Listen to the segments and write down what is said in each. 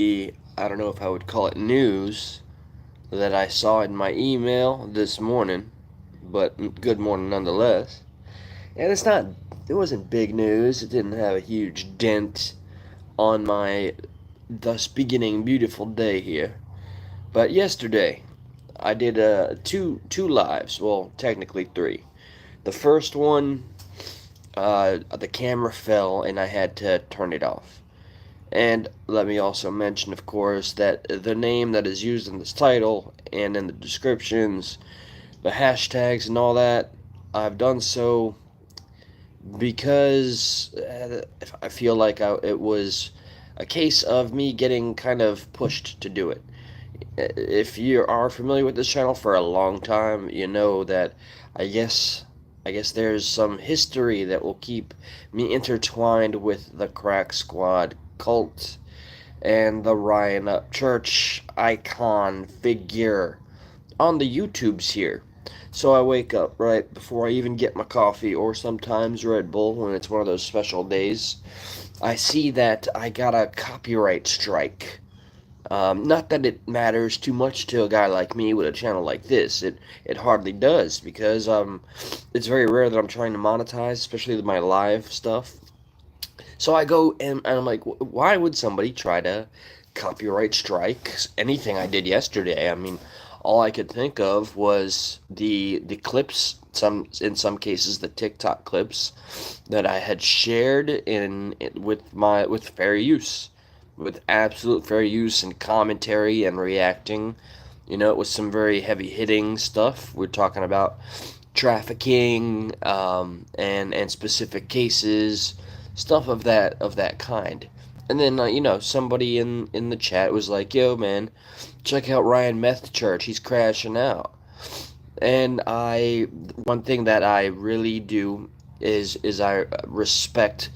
I don't know if I would call it news that I saw in my email this morning, but good morning nonetheless. And it wasn't big news. It didn't have a huge dent on my thus beginning beautiful day here. But yesterday, I did two lives. Well, technically three. The first one, the camera fell and I had to turn it off. And let me also mention, of course, that the name that is used in this title and in the descriptions, the hashtags and all that, I've done so because I feel like it was a case of me getting kind of pushed to do it. If you are familiar with this channel for a long time, you know that I guess I guess there's some history that will keep me intertwined with the Crack Squad cult and the Ryan Up Church icon figure on the YouTubes here. So I wake up right before I even get my coffee or sometimes Red Bull when it's one of those special days. I see that I got a copyright strike. Not that it matters too much to a guy like me with a channel like this. It hardly does because it's very rare that I'm trying to monetize, especially my live stuff. So I go and I'm like, why would somebody try to copyright strike anything I did yesterday? I mean, all I could think of was the clips, in some cases the TikTok clips that I had shared with fair use, with absolute fair use and commentary and reacting. You know, it was some very heavy hitting stuff. We're talking about trafficking, and specific cases, stuff of that kind. And then somebody in the chat was like, "Yo, man, check out Ryan Meth Church. He's crashing out." And one thing that I really do is I respect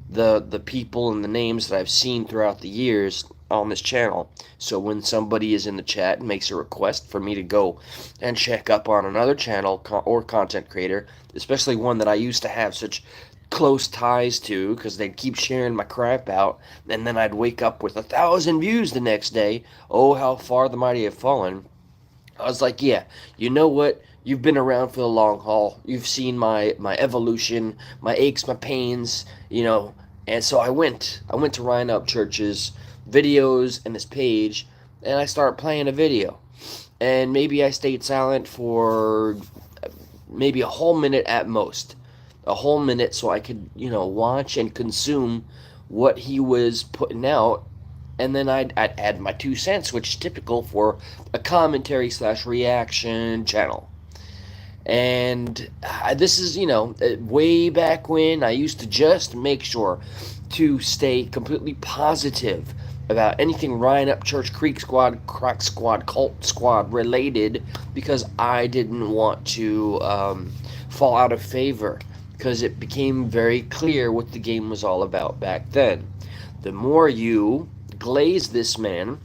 the people and the names that I've seen throughout the years on this channel. So when somebody is in the chat and makes a request for me to go and check up on another channel or content creator, especially one that I used to have such close ties to because they'd keep sharing my crap out, and then I'd wake up with 1,000 views the next day. Oh, how far the mighty have fallen. I was like, yeah, you know what? You've been around for the long haul. You've seen my evolution, my aches, my pains, And so I went to Ryan Up Church's videos and his page, and I started playing a video. And maybe I stayed silent for maybe a whole minute at most. A whole minute so I could, watch and consume what he was putting out, and then I'd add my 2 cents, which is typical for a commentary slash reaction channel. And this is, way back when I used to just make sure to stay completely positive about anything Ryan Up Church, Creek Squad, Crack Squad, Cult Squad related, because I didn't want to fall out of favor, because it became very clear what the game was all about back then. The more you glaze this man,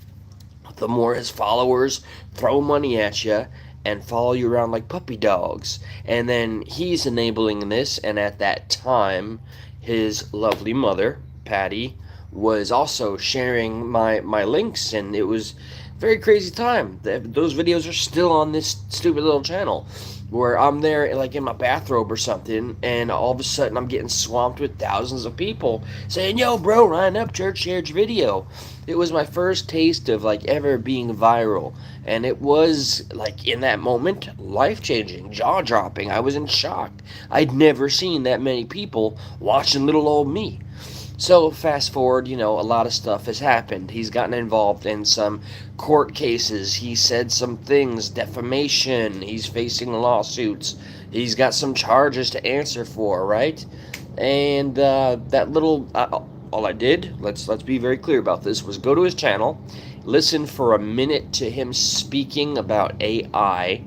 the more his followers throw money at you and follow you around like puppy dogs. And then he's enabling this, and at that time, his lovely mother, Patty, was also sharing my links, and it was a very crazy time. Those videos are still on this stupid little channel, where I'm there like in my bathrobe or something, and all of a sudden I'm getting swamped with thousands of people saying, "Yo, bro, Ryan Up Church shared your video." It was my first taste of like ever being viral, and it was like in that moment life changing, jaw dropping. I was in shock. I'd never seen that many people watching little old me. So fast forward, a lot of stuff has happened. He's gotten involved in some court cases. He said some things, defamation. He's facing lawsuits. He's got some charges to answer for, right? And that little, all I did, let's be very clear about this, was go to his channel, listen for a minute to him speaking about AI,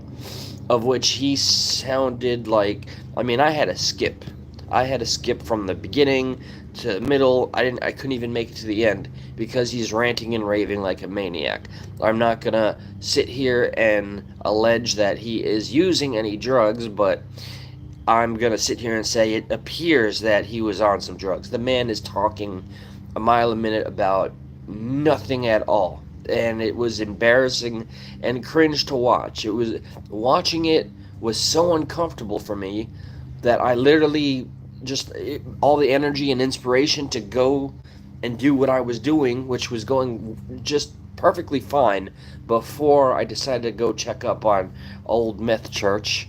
of which he sounded like, I had a skip. I had to skip from the beginning to the middle. I couldn't even make it to the end because he's ranting and raving like a maniac. I'm not gonna sit here and allege that he is using any drugs, but I'm gonna sit here and say it appears that he was on some drugs. The man is talking a mile a minute about nothing at all. And it was embarrassing and cringe to watch. Watching it was so uncomfortable for me that I literally just all the energy and inspiration to go and do what I was doing, which was going just perfectly fine before I decided to go check up on old Myth Church.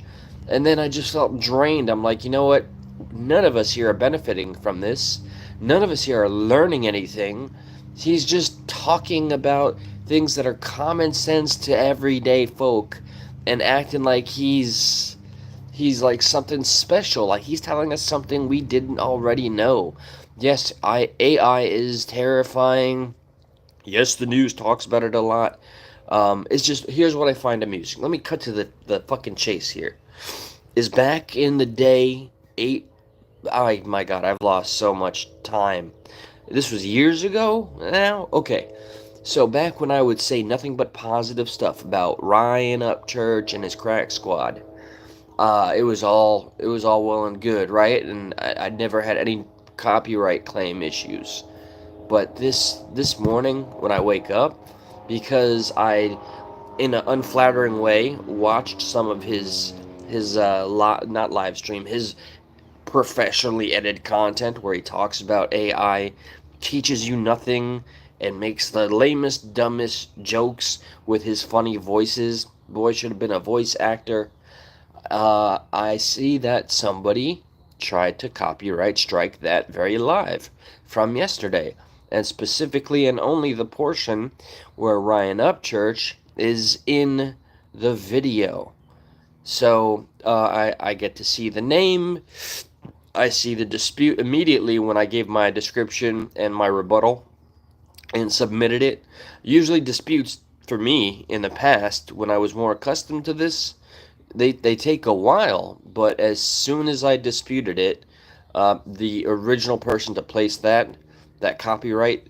And then I just felt drained. I'm like, you know what? None of us here are benefiting from this. None of us here are learning anything. He's just talking about things that are common sense to everyday folk and acting like he's like something special, like he's telling us something we didn't already know. Yes, AI is terrifying. Yes, the news talks about it a lot. It's just here's what I find amusing. Let me cut to the fucking chase here. Is back in the day, eight. Oh my god, I've lost so much time. This was years ago now? Okay. So back when I would say nothing but positive stuff about Ryan Upchurch and his crack squad, it was all well and good, right? And I'd never had any copyright claim issues. But this morning when I wake up, because I, in an unflattering way, watched some of his not live stream, his professionally edited content where he talks about AI, teaches you nothing, and makes the lamest, dumbest jokes with his funny voices. Boy should have been a voice actor. I see that somebody tried to copyright strike that very live from yesterday, and specifically and only the portion where Ryan Upchurch is in the video. So I get to see the name. I see the dispute immediately when I gave my description and my rebuttal and submitted it. Usually, disputes for me in the past, when I was more accustomed to this, they take a while, but as soon as I disputed it, the original person to place that copyright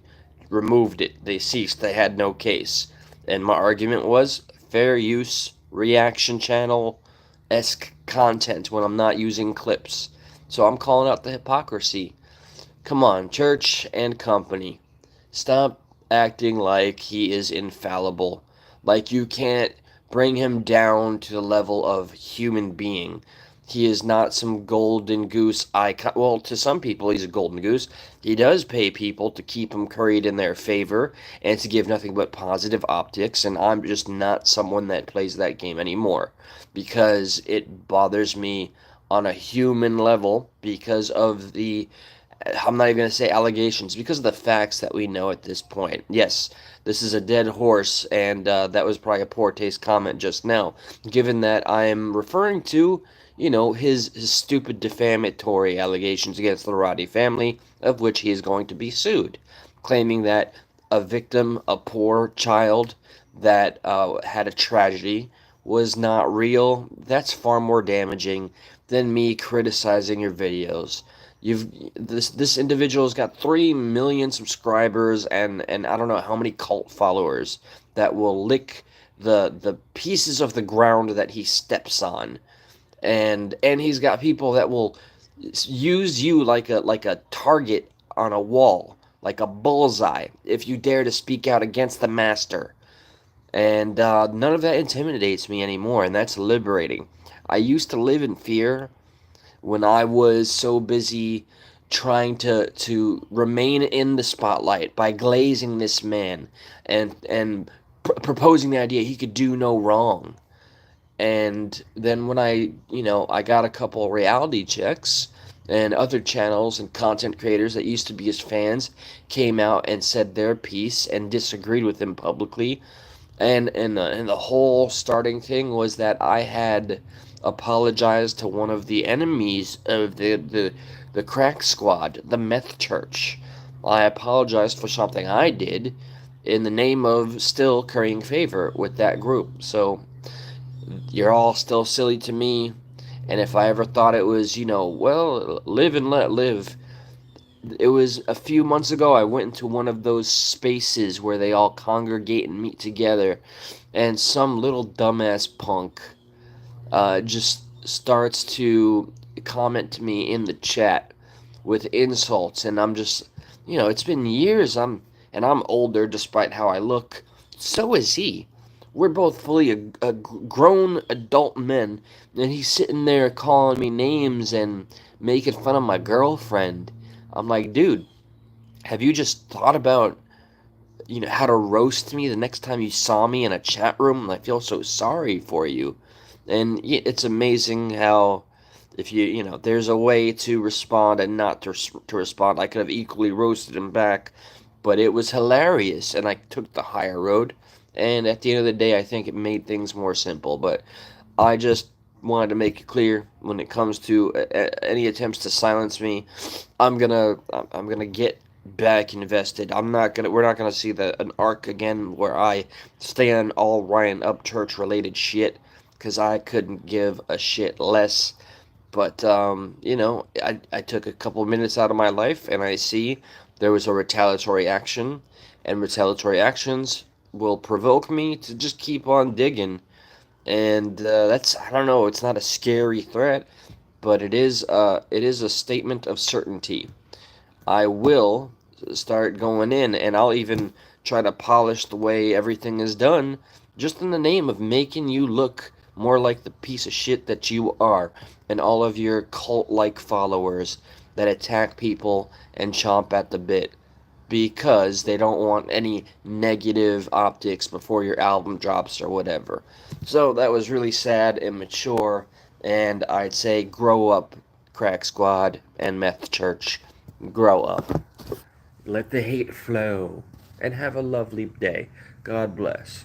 removed it. They ceased. They had no case, and my argument was fair use reaction channel esque content when I'm not using clips. So I'm calling out the hypocrisy. Come on, church and company. Stop acting like he is infallible. Like you can't bring him down to the level of human being. He is not some golden goose icon. Well, to some people, he's a golden goose. He does pay people to keep him curried in their favor and to give nothing but positive optics, and I'm just not someone that plays that game anymore because it bothers me on a human level because of the I'm not even going to say allegations because of the facts that we know at this point. Yes, this is a dead horse, and that was probably a poor taste comment just now, given that I am referring to, his stupid defamatory allegations against the Roddy family, of which he is going to be sued, claiming that a victim, a poor child that had a tragedy, was not real. That's far more damaging than me criticizing your videos. You've this individual's got 3 million subscribers and I don't know how many cult followers that will lick the pieces of the ground that he steps on, and he's got people that will use you like a target on a wall, like a bullseye, if you dare to speak out against the master. And none of that intimidates me anymore, and that's liberating. I used to live in fear when I was so busy trying to remain in the spotlight by glazing this man and proposing the idea he could do no wrong. And then when I got a couple reality checks and other channels and content creators that used to be his fans came out and said their piece and disagreed with him publicly, and the whole starting thing was that I had apologized to one of the enemies of the crack squad, the meth church. I apologized for something I did in the name of still currying favor with that group. So you're all still silly to me. And if I ever thought it was, well, live and let live, it was a few months ago I went into one of those spaces where they all congregate and meet together, and some little dumbass punk just starts to comment to me in the chat with insults, and I'm just, it's been years. and I'm older despite how I look. So is he. We're both fully grown adult men, and he's sitting there calling me names and making fun of my girlfriend. I'm like, dude, have you just thought about, how to roast me the next time you saw me in a chat room? I feel so sorry for you. And it's amazing how, if there's a way to respond and not to respond. I could have equally roasted him back, but it was hilarious, and I took the higher road. And at the end of the day, I think it made things more simple. But I just wanted to make it clear when it comes to any attempts to silence me, I'm gonna get back invested. We're not gonna see an arc again where I stand all Ryan Upchurch related shit because I couldn't give a shit less. But I took a couple minutes out of my life and I see there was a retaliatory action, and retaliatory actions will provoke me to just keep on digging. And that's, I don't know, it's not a scary threat, but it is a statement of certainty. I will start going in, and I'll even try to polish the way everything is done, just in the name of making you look more like the piece of shit that you are, and all of your cult-like followers that attack people and chomp at the bit because they don't want any negative optics before your album drops or whatever. So that was really sad and mature, and I'd say grow up, Crack Squad and Meth Church. Grow up. Let the hate flow, and have a lovely day. God bless.